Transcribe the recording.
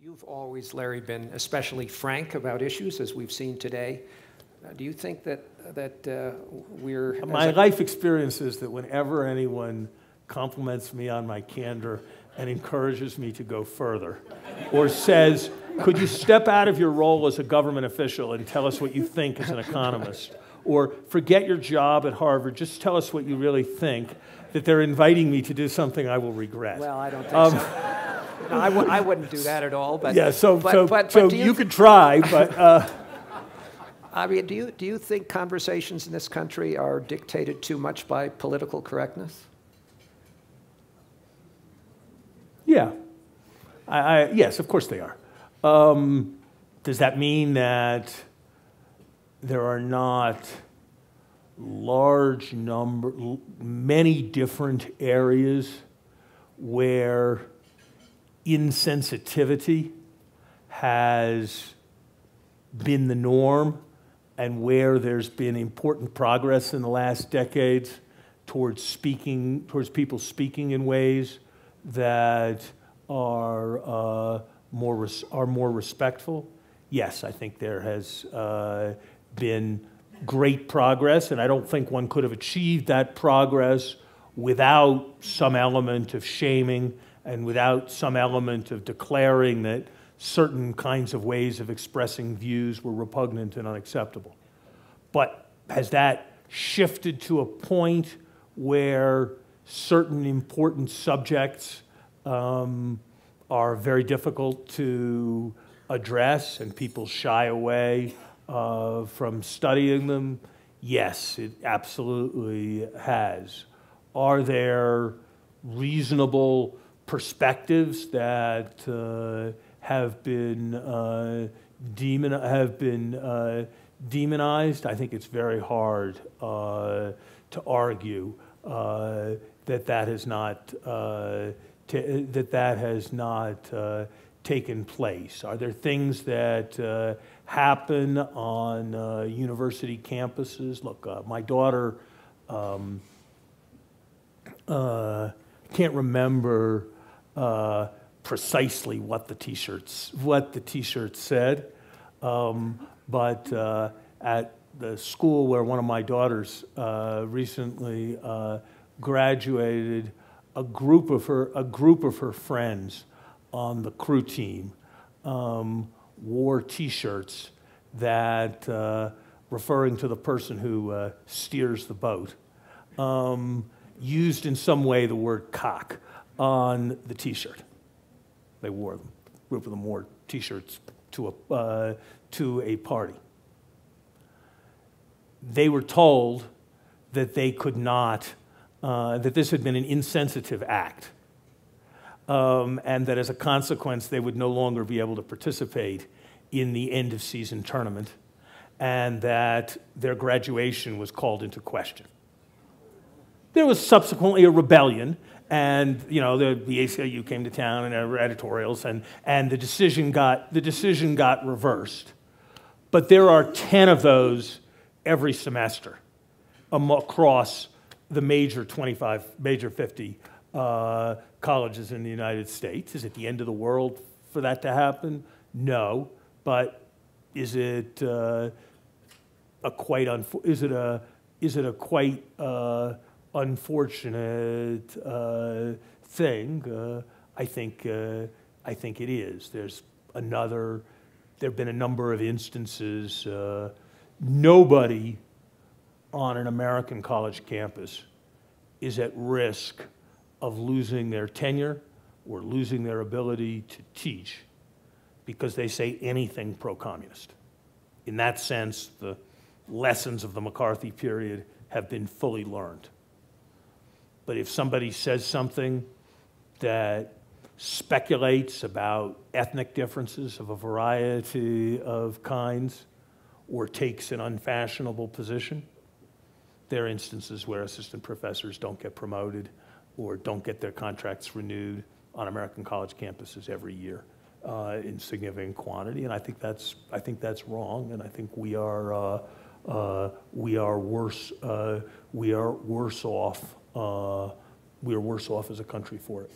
You've always, Larry, been especially frank about issues, as we've seen today. Do you think that we're... My life experience is that whenever anyone compliments me on my candor and encourages me to go further, or says, could you step out of your role as a government official and tell us what you think as an economist, or forget your job at Harvard, just tell us what you really think, that they're inviting me to do something I will regret. Well, I don't think so. No, I wouldn't do that at all. But yeah, so you you could try, but I mean, do you think conversations in this country are dictated too much by political correctness? Yeah, yes, of course they are. Does that mean that there are not many different areas where insensitivity has been the norm and where there's been important progress in the last decades towards people speaking in ways that are more respectful? Yes, I think there has been great progress, and I don't think one could have achieved that progress without some element of shaming and without some element of declaring that certain kinds of ways of expressing views were repugnant and unacceptable. But has that shifted to a point where certain important subjects are very difficult to address and people shy away from studying them? Yes, it absolutely has. Are there reasonable perspectives that have been demonized? I think it's very hard to argue that has not taken place. Are there things that happen on university campuses? Look, my daughter can't remember precisely what the T-shirt said, but at the school where one of my daughters recently graduated, a group of her friends on the crew team wore T-shirts that, referring to the person who steers the boat, used in some way the word cock on the T-shirt. They wore them. A group of them wore T-shirts to a party. They were told that they could not, that this had been an insensitive act, and that as a consequence they would no longer be able to participate in the end-of-season tournament, and that their graduation was called into question. There was subsequently a rebellion, and the ACLU came to town and there were editorials, and the decision got reversed. But there are 10 of those every semester across the major 50 colleges in the United States. Is it the end of the world for that to happen? No, but is it a quite unfortunate thing? I think it is. There have been a number of instances. Nobody on an American college campus is at risk of losing their tenure or losing their ability to teach because they say anything pro-communist. In that sense, the lessons of the McCarthy period have been fully learned. But if somebody says something that speculates about ethnic differences of a variety of kinds or takes an unfashionable position, there are instances where assistant professors don't get promoted or don't get their contracts renewed on American college campuses every year in significant quantity, and I think that's wrong, and I think we are worse off as a country for it.